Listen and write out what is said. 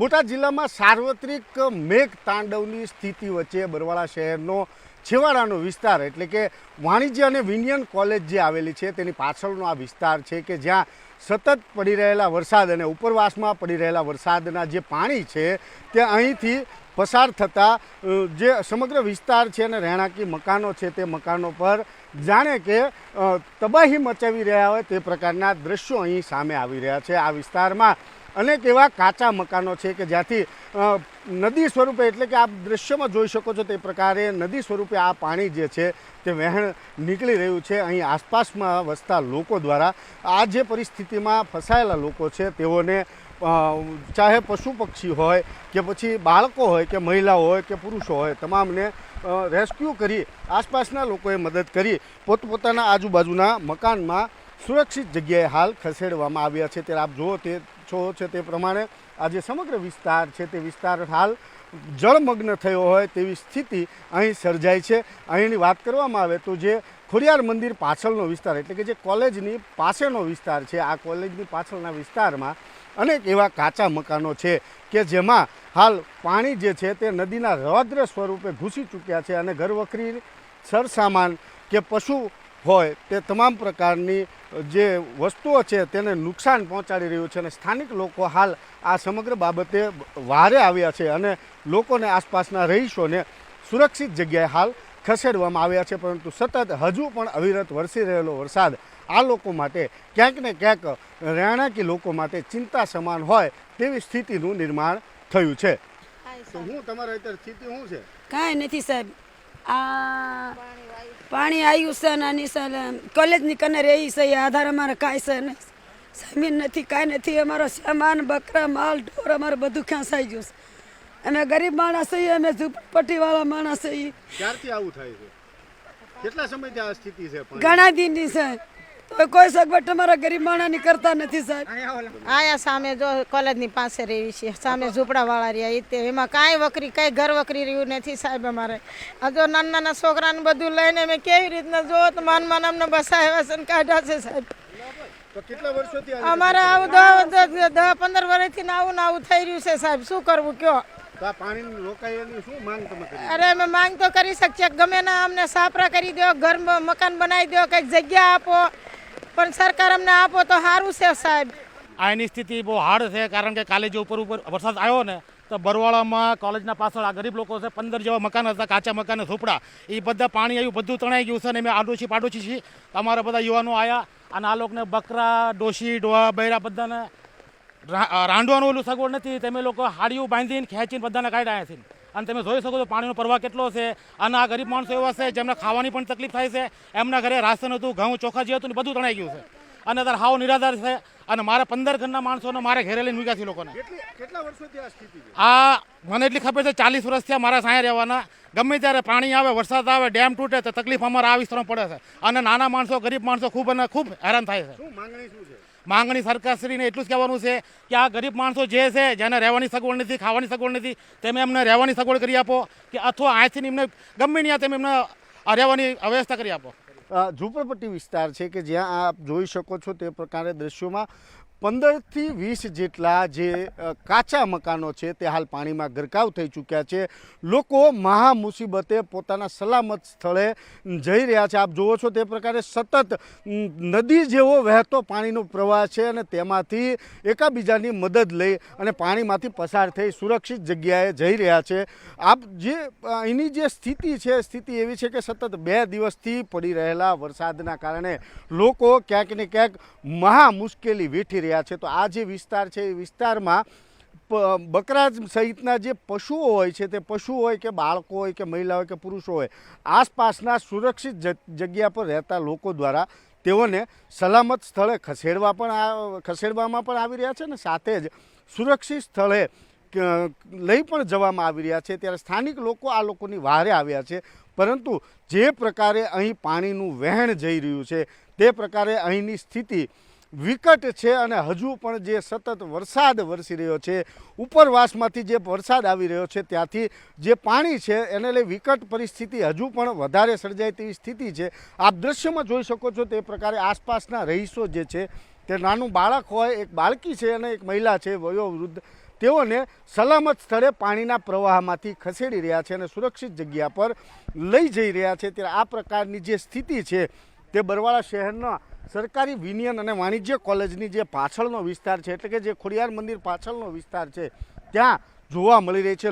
બોટાદ જિલ્લામાં સાર્વત્રિક મેઘ તાંડવની સ્થિતિ વચ્ચે બરવાળા શહેરનો છેવાડાનો વિસ્તાર એટલે કે વાણિજ્ય અને વિજ્ઞાન કોલેજ જે આવેલી છે તેની પાછળનો આ વિસ્તાર છે કે જ્યાં સતત પડી રહેલા વરસાદ અને ઉપરવાસમાં પડી રહેલા વરસાદના જે પાણી છે તે અહીંથી પસાર થતાં જે સમગ્ર વિસ્તાર છે અને રહેણાંકી મકાનો છે તે મકાનો પર જાણે કે તબાહી મચાવી રહ્યા હોય તે પ્રકારના દ્રશ્યો અહીં સામે આવી રહ્યા છે। આ વિસ્તારમાં અનેક એવા કાચા મકાનો છે કે જ્યાંથી નદી સ્વરૂપે એટલે કે આપ દ્રશ્યમાં જોઈ શકો છો તે પ્રકારે નદી સ્વરૂપે આ પાણી જે છે તે વહેણ નીકળી રહ્યું છે। અહીં આસપાસમાં વસતા લોકો દ્વારા આ જે પરિસ્થિતિમાં ફસાયેલા લોકો છે તેઓને ચાહે પશુ પક્ષી હોય કે પછી બાળકો હોય કે મહિલાઓ હોય કે પુરુષો હોય તમામને રેસ્ક્યુ કરી આસપાસના લોકોએ મદદ કરી પોતપોતાના આજુબાજુના મકાનમાં સુરક્ષિત જગ્યાએ હાલ ખસેડવામાં આવ્યા છે। ત્યારે આપ જુઓ છે તે પ્રમાણે આ જે સમગ્ર વિસ્તાર છે તે વિસ્તાર હાલ જળમગ્ન થયો હોય તેવી સ્થિતિ અહીં સર્જાઈ છે। અહીંની વાત કરવામાં આવે તો જે ખોડિયાર મંદિર પાછળનો વિસ્તાર એટલે કે જે કોલેજની પાસેનો વિસ્તાર છે આ કોલેજની પાછળના વિસ્તારમાં અનેક એવા કાચા મકાનો છે કે જેમાં હાલ પાણી જે છે તે નદીના રૌદ્ર સ્વરૂપે ઘૂસી ચૂક્યા છે અને ઘરવખરી સરસામાન કે પશુ હોય તે તમામ પ્રકારની જે વસ્તુઓ છે તેને નુકસાન પહોંચાડી રહ્યું છે અને સ્થાનિક લોકો હાલ આ સમગ્ર બાબતે વારે આવ્યા છે અને લોકોને આસપાસના રહીશોને સુરક્ષિત જગ્યાએ હાલ ખસેડવામાં આવ્યા છે। પરંતુ સતત હજુ પણ અવિરત વરસી રહેલો વરસાદ આ લોકો માટે ક્યાંક ને ક્યાંક રહેણાંકી લોકો માટે ચિંતા સમાન હોય તેવી સ્થિતિનું નિર્માણ થયું છે। તો હું તમારા અત્યારે સ્થિતિ શું છે? કાંઈ નથી સાહેબ, આ પાણી આવ્યું છે નાની સાલ કોલેજની કને રહી છે એ આધાર અમારે કાંઈ છે નહીં, જમીન નથી કાંઈ નથી, અમારો સામાન બકરા માલ ઢોર અમારે બધું ખેંચાઈ ગયું છે। અમે ગરીબ માણસ છીએ, અમે ઝૂંપડપટ્ટીવાળા માણસ છીએ। ક્યારથી આવું થાય છે? કેટલા સમયથી આ સ્થિતિ છે? ઘણા દિનની છે, તો કોઈ સગવડ તમારા ગરીબ માણસની કરતા નથી સાહેબ। આયા સામે જો કોલેજની પાસે રહી છે, સામે ઝૂંપડાવાળા રહ્યા એમાં કાંઈ વકરી કાંઈ ઘર વકરી રહ્યું નથી સાહેબ। અમારે આ જો નાના નાના છોકરાને બધું લઈને અમે કેવી રીતના જો તો માન અમને બસાવ્યા છે ને કાઢ્યા છે સાહેબ। તો કેટલા વર્ષોથી અમારે આવું 10-15 વર્ષથી આવું થઈ રહ્યું છે સાહેબ, શું કરવું કયો? પાણીની રોકાયેલી શું માંગ તમે કરી? અરે અમે માંગ તો કરી શકીએ, ગમે ના અમને સાપરા કરી દો, ઘર મકાન બનાવી દો, કંઈક જગ્યા આપો, પણ સરકાર અમને આપો તો સારું છે સાહેબ। આની સ્થિતિ બહુ હાર્ડ છે, કારણ કે કાલે જે ઉપર વરસાદ આવ્યો ને તો બરવાળામાં કોલેજના પાછળ આ ગરીબ લોકો છે, 15 જેવા મકાન હતા, કાચા મકાન ઝૂંપડા, એ બધા પાણી આવ્યું, બધું તણાઈ ગયું છે અને અમે પાડોશી છીએ, અમારા બધા યુવાનો આવ્યા અને આ લોકોને બકરા ડોશી ડોહા બૈરા બધાને રાંધવાનું ઓલું સગવડ નથી, તમે લોકો હાડીઓ બાંધીને ખેંચીને બધાને કાઢ્યા છે અને તમે જોઈ શકો છો પાણીનો પ્રવાહ કેટલો છે। અને આ ગરીબ માણસો એવા છે જેમને ખાવાની પણ તકલીફ થાય છે, એમના ઘરે રાશન હતું, ઘઉં ચોખા જે હતું ને બધું તણાઈ ગયું છે અને ત્યારે હાવ નિરાધાર છે અને મારા 15 ઘરના માણસોને મારે ઘેરે લઈને મૂક્યા છે લોકોને। કેટલા વર્ષોથી આ સ્થિતિ છે? આ મને એટલી ખબર છે 40 વર્ષ થયા મારા સાંયે રહેવાના, ગમે ત્યારે પાણી આવે, વરસાદ આવે, ડેમ તૂટે તો તકલીફ અમારે આ વિસ્તારમાં પડે છે અને નાના માણસો ગરીબ માણસો ખૂબ હેરાન થાય છે। શું માંગણી શું છે? માંગણી સરકારશ્રીને એટલું જ કહેવાનું છે કે આ ગરીબ માણસો જે છે જેને રહેવાની સગવડ નથી, ખાવાની સગવડ નથી, તમે એમને રહેવાની સગવડ કરી આપો કે અથવા અહીંથી એમને ગમે ત્યાં તમે એમને રહેવાની વ્યવસ્થા કરી આપો। ઝૂંપડપટ્ટી વિસ્તાર છે કે જ્યાં આપ જોઈ શકો છો તે પ્રકારે દ્રશ્યોમાં 15 થી 20 જેટલા જે કાચા મકાનો છે તે હાલ પાણીમાં ગરકાવ થઈ ચૂક્યા છે। લોકો મહા મુસીબતે પોતાના સલામત સ્થળે જઈ રહ્યા છે। આપ જુઓ છો તે પ્રકારે સતત નદી જેવો વહેતો પાણીનો પ્રવાહ છે અને તેમાંથી એકાબીજાની મદદ લઈ અને પાણીમાંથી પસાર થઈ સુરક્ષિત જગ્યાએ જઈ રહ્યા છે। આપ જે અહીંની જે સ્થિતિ છે સ્થિતિ એવી છે કે સતત 2 દિવસથી પડી રહેલા વરસાદના કારણે લોકો ક્યાંક ને ક્યાંક મહા મુશ્કેલી વેઠી રહ્યા છે। તો આ જે વિસ્તાર છે એ વિસ્તારમાં બકરા સહિતના જે પશુઓ હોય છે તે પશુ હોય કે બાળકો હોય કે મહિલા હોય કે પુરુષો હોય આસપાસના સુરક્ષિત જગ્યા પર રહેતા લોકો દ્વારા તેઓને સલામત સ્થળે ખસેડવામાં પણ આવી રહ્યા છે અને સાથે જ સુરક્ષિત સ્થળે લઈ પણ જવામાં આવી રહ્યા છે। ત્યારે સ્થાનિક લોકો આ લોકોની વારે આવ્યા છે, પરંતુ જે પ્રકારે અહીં પાણીનું વહેણ જઈ રહ્યું છે તે પ્રકારે અહીંની સ્થિતિ વિકટ છે અને હજુ પણ જે સતત વરસાદ વરસી રહ્યો છે, ઉપરવાસમાંથી જે વરસાદ આવી રહ્યો છે ત્યાંથી જે પાણી છે એને લઈ વિકટ પરિસ્થિતિ હજુ પણ વધારે સર્જાય તેવી સ્થિતિ છે। આપ દ્રશ્યમાં જોઈ શકો છો તે પ્રકારે આસપાસના રહીશો જે છે તે નાનું બાળક હોય, એક બાળકી છે અને એક મહિલા છે વયોવૃદ્ધ, તેઓને સલામત સ્થળે પાણીના પ્રવાહમાંથી ખસેડી રહ્યા છે અને સુરક્ષિત જગ્યા પર લઈ જઈ રહ્યા છે. ત્યારે આ પ્રકારની જે સ્થિતિ છે તે બરવાળા શહેરના સરકારી વિનયન અને વાણિજ્ય કોલેજની જે પાછળનો વિસ્તાર છે, એટલે કે જે ખોડિયાર મંદિર પાછળનો વિસ્તાર છે, ત્યાં જોવા મળી રહી છે.